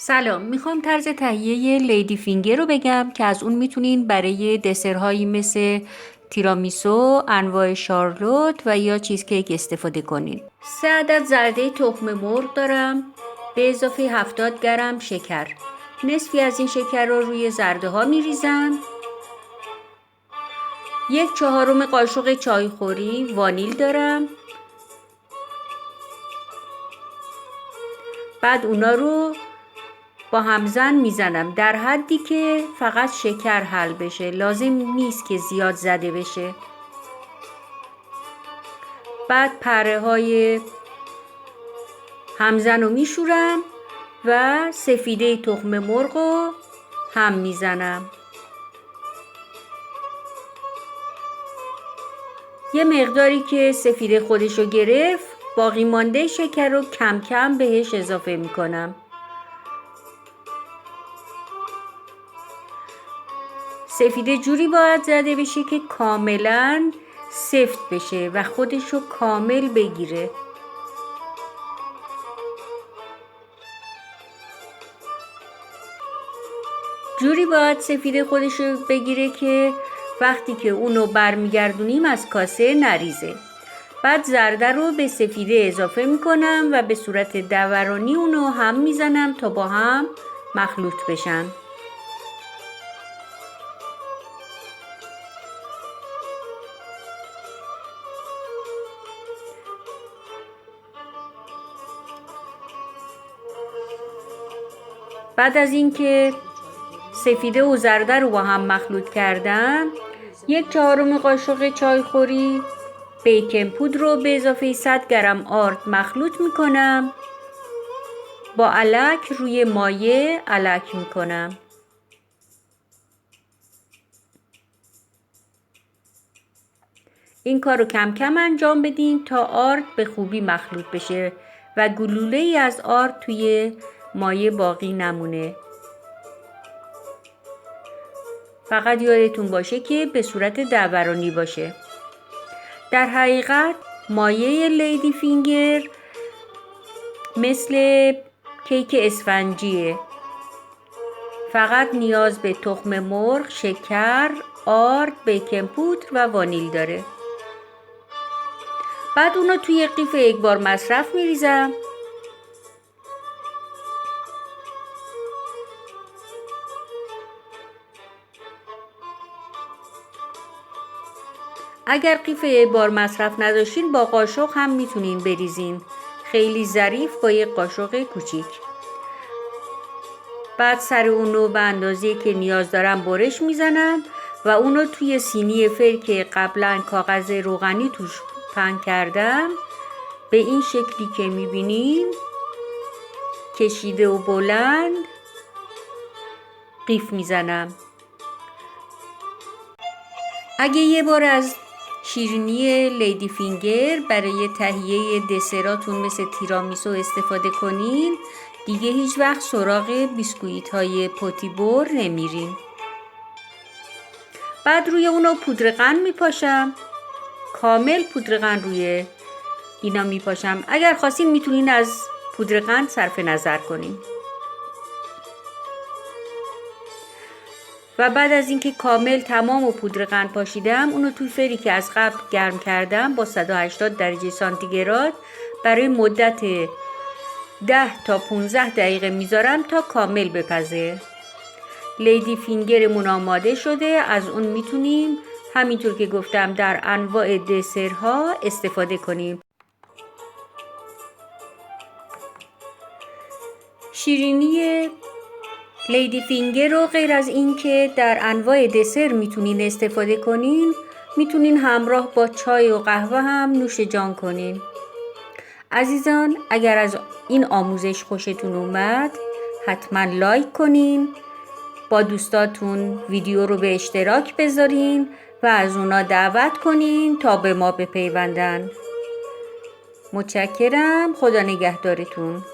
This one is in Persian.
سلام، میخوام طرز تهیه لیدی فینگر رو بگم که از اون میتونین برای دسرهایی مثل تیرامیسو، انواع شارلوت و یا چیزکیک استفاده کنین. 3 عدد زرده تخم مرغ دارم به اضافه 70 گرم شکر. نصفی از این شکر رو روی زرده ها میریزم. 1/4 قاشق چایخوری وانیل دارم. بعد اونا رو با همزن میزنم در حدی که فقط شکر حل بشه، لازم نیست که زیاد زده بشه. بعد پره های همزن رو میشورم و سفیده تخم مرغ رو هم میزنم. یه مقداری که سفیده خودش رو گرفت، باقی مانده شکر رو کم کم بهش اضافه میکنم. سفیده جوری باید زده بشه که کاملا سفت بشه و خودش رو کامل بگیره. جوری باید سفیده خودش رو بگیره که وقتی که اونو برمیگردونیم از کاسه نریزه. بعد زرده رو به سفیده اضافه میکنم و به صورت دورانی اونو هم میزنم تا با هم مخلوط بشن. بعد از اینکه سفیده و زرده رو با هم مخلوط کردم، 1/4 قاشق چایخوری بیکینگ پودر رو به اضافه 100 گرم آرد مخلوط میکنم. با الک روی مایه الک میکنم. این کار رو کم کم انجام بدین تا آرد به خوبی مخلوط بشه و گلوله ای از آرد توی مایه باقی نمونه. فقط یادتون باشه که به صورت دورانی باشه. در حقیقت مایه لیدی فینگر مثل کیک اسفنجیه. فقط نیاز به تخم مرغ، شکر، آرد، بیکینگ پودر و وانیل داره. بعد اونو توی قیف یک بار مصرف میریزم. اگر قیف یک بار مصرف نداشتین با قاشق هم میتونین بریزین. خیلی ظریف با یک قاشق کوچیک. بعد سر اونو به اندازه‌ای که نیاز دارم برش میزنم و اونو توی سینی فر که قبلا کاغذ روغنی توش پهن کردم به این شکلی که میبینین کشیده و بلند قیف میزنم. اگه یه بار از شیرینی لیدی فینگر برای تهیه دسراتون مثل تیرامیسو استفاده کنین، دیگه هیچ وقت سراغ بیسکویت های پوتیبور نمیرین. بعد روی اونو پودر قند میپاشم. کامل پودر قند روی اینا میپاشم. اگر خواستین میتونین از پودر قند صرف نظر کنین. و بعد از اینکه کامل تمام و پودر قند پاشیدم، اونو توی فری که از قبل گرم کردم با 180 درجه سانتیگراد برای مدت 10 تا 15 دقیقه میذارم تا کامل بپزه. لیدی فینگرمون آماده شده. از اون میتونیم همینطور که گفتم در انواع دسرها استفاده کنیم. شیرینی لیدی فینگر رو غیر از این که در انواع دسر میتونین استفاده کنین، میتونین همراه با چای و قهوه هم نوش جان کنین. عزیزان، اگر از این آموزش خوشتون اومد حتما لایک کنین، با دوستاتون ویدیو رو به اشتراک بذارین و از اونا دعوت کنین تا به ما بپیوندن. متشکرم. خدا نگهدارتون.